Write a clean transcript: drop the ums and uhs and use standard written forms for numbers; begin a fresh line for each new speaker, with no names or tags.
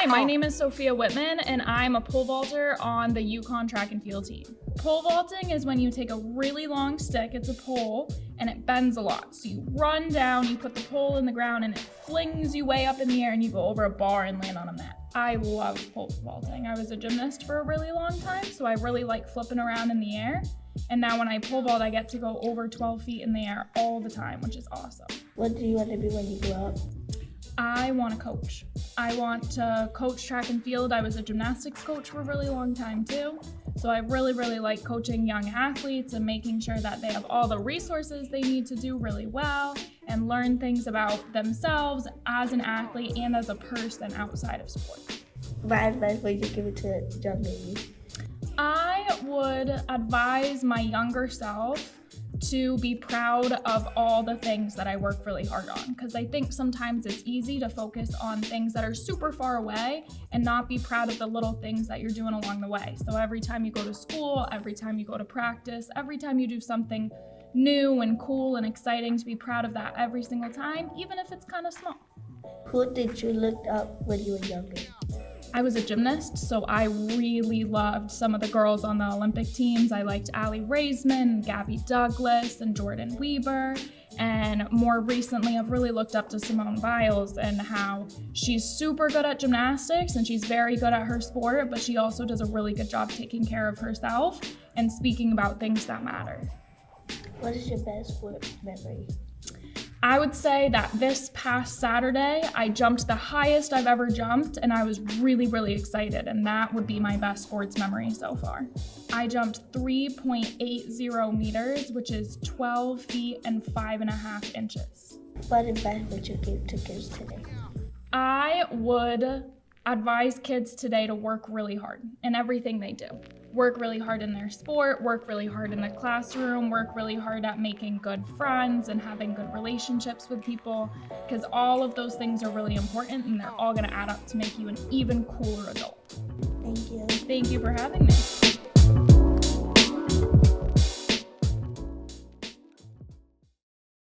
my name is Sofia Wittmann, and I'm a pole vaulter on the UConn track and field team. Pole vaulting is when you take a really long stick, it's a pole, and it bends a lot. So you run down, you put the pole in the ground, and it flings you way up in the air, and you go over a bar and land on a mat. I love pole vaulting. I was a gymnast for a really long time, so I really like flipping around in the air. And now when I pole vault, I get to go over 12 feet in the air all the time, which is awesome.
What do you want to be when you grow up?
I want to coach. I want to coach track and field. I was a gymnastics coach for a really long time too. So I really like coaching young athletes and making sure that they have all the resources they need to do really well and learn things about themselves as an athlete and as a person outside of sport.
What advice would you give it to young babies?
I would advise my younger self to be proud of all the things that I work really hard on, because I think sometimes it's easy to focus on things that are super far away and not be proud of the little things that you're doing along the way. So every time you go to school, every time you go to practice, every time you do something new and cool and exciting, to be proud of that every single time, even if it's kind of small.
Who did you look up when you were younger?
I was a gymnast, so I really loved some of the girls on the Olympic teams. I liked Allie Raisman, Gabby Douglas, and Jordan Weber. And more recently, I've really looked up to Simone Biles and how she's super good at gymnastics and she's very good at her sport, but she also does a really good job taking care of herself and speaking about things that matter.
What is your best sport memory?
I would say that this past Saturday, I jumped the highest I've ever jumped, and I was really excited, and that would be my best sports memory so far. I jumped 3.80 meters, which is 12 feet and 5.5 inches.
What advice would you give to kids today?
I would advise kids today to work really hard in everything they do. Work really hard in their sport, work really hard in the classroom, work really hard at making good friends and having good relationships with people, because all of those things are really important and they're all going to add up to make you an even cooler adult.
Thank you.
Thank you for having me.